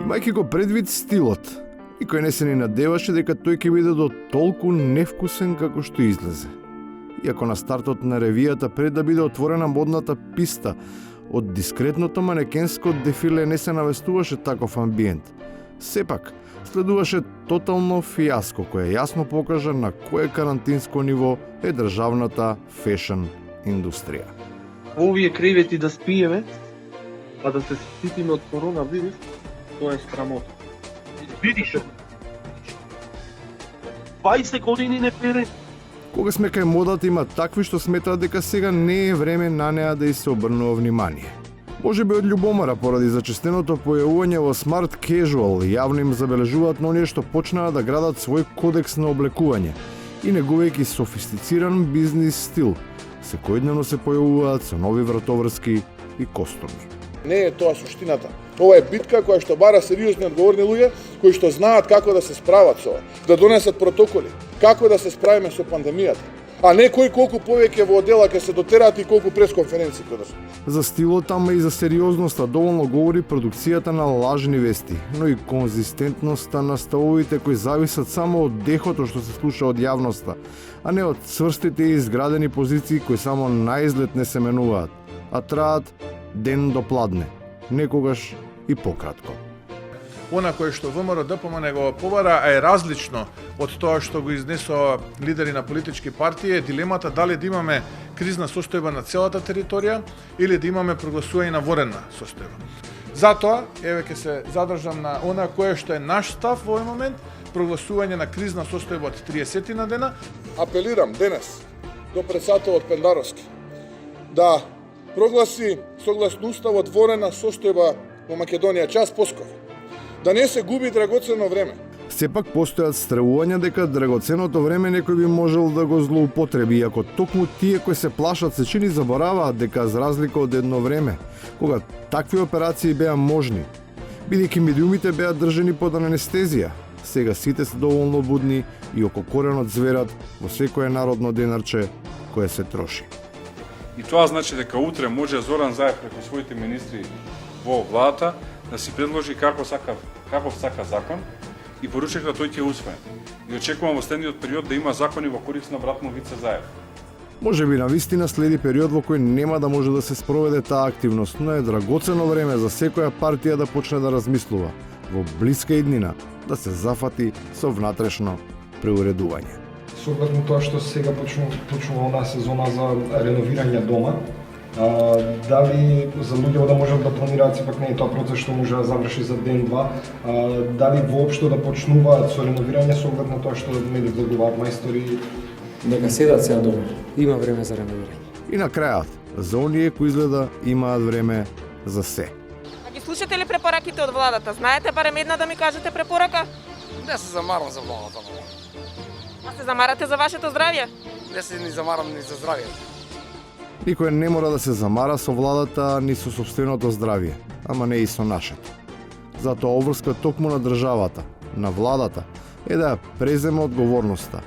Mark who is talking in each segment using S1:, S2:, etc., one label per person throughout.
S1: Имајќи го предвид стилот, никој не се ни надеваше дека тој ќе биде до толку невкусен како што излезе. Иако на стартот на ревијата, пред да биде отворена модната писта, од дискретното манекенско дефиле не се навестуваше таков амбиент. Сепак, следуваше тотално фиаско, кое јасно покажа на кое карантинско ниво е државната фешн индустрија.
S2: Овие кревети да спиеме, а да се штитиме од коронавирус, тоа е срамота. Видиш, 20 години не пере.
S1: Кога сме кај модата, има такви што сметаат дека сега не е време на неа да и се обрнува внимание. Може би од љубомора поради зачестеното појавување во смарт кежуал, јавно им забележуваат на оние што почнаа да градат свој кодекс на облекување и негувајќи софистициран бизнис стил, секојдневно се појавуваат со нови вратоврски и костуми.
S3: Не е тоа суштината. Ова е битка која што бара сериозни одговорни луѓе кои што знаат како да се справат со ова, да донесат протоколи, како да се справиме со пандемијата, а не кој колку повеќе во одела ќе се дотераат и колку пресконференции ќе држат.
S1: За стилот, ама и за сериозноста доволно говори продукцијата на лажни вести, но и конзистентноста на ставовите кои зависат само од дехото што се слуша од јавноста, а не од цврстите и изградени позиции кои само наизглед не се менуваат, а траат ден до пладне, некогаш и пократко.
S4: Она кое што ВМРО ДПМН го побара е различно од тоа што го изнесоа лидери на политички партии, е дилемата дали да имаме кризна состојба на целата територија или да имаме прогласување на военна состојба. Затоа, еве ќе се задржам на она кое што е наш став во овој момент, прогласување на кризна состојба од 30 на дена.
S3: Апелирам денес до председателот Пендаровски да прогласи согласно уставот военна состојба во Македонија час поскоро. Да не се губи драгоцено време.
S1: Сепак постојат стревувања дека драгоценото време некој би можел да го злоупотреби, иако токму тие кои се плашат се чини забораваат дека за разлика од едно време, кога такви операции беа можни, бидејќи медиумите беа држани под анестезија, сега сите се доволно будни и ококорено зверат во секое народно денарче кое се троши.
S5: И тоа значи дека утре може Зоран Заев преку своите министри во владата да си предложи каков сака закон и поручек да тој ќе усвои. И очекувам во следниот период да има закони во корист на брат му Вице Заев.
S1: Може би навистина следи период во кој нема да може да се спроведе таа активност, но е драгоцено време за секоја партија да почне да размислува во блиска иднина да се зафати со внатрешно преуредување.
S6: Согласно тоа што сега почнува онаа сезона за реновирање дома, дали за луѓето да можат да планираат, сепак не е тоа процес што може да заврши за ден-два, дали воопшто да почнуваат со реновирање со оглед на тоа што меди влегуваат мајстори?
S7: Дека седат сега дома, има време за реновирање.
S1: И на крајот, за оние кои изгледа имаат време за се.
S8: А ги слушате ли препораките од владата? Знаете барем една да ми кажете препорака?
S9: Не се замарам за владата.
S8: А се замарате за вашето здравје?
S9: Не се ни замарам ни за здравјето.
S1: Никој не мора да се замара со владата ни со собственото здравје, ама не и со нашето. Затоа обврска токму на државата, на владата, е да ја преземе одговорноста.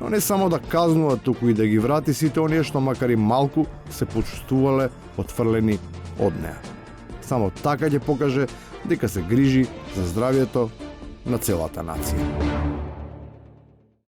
S1: Но не само да казнува, туку и да ги врати сите оние што макар и малку се почувствувале отфрлени од неа. Само така ќе покаже дека се грижи за здравјето на целата нација.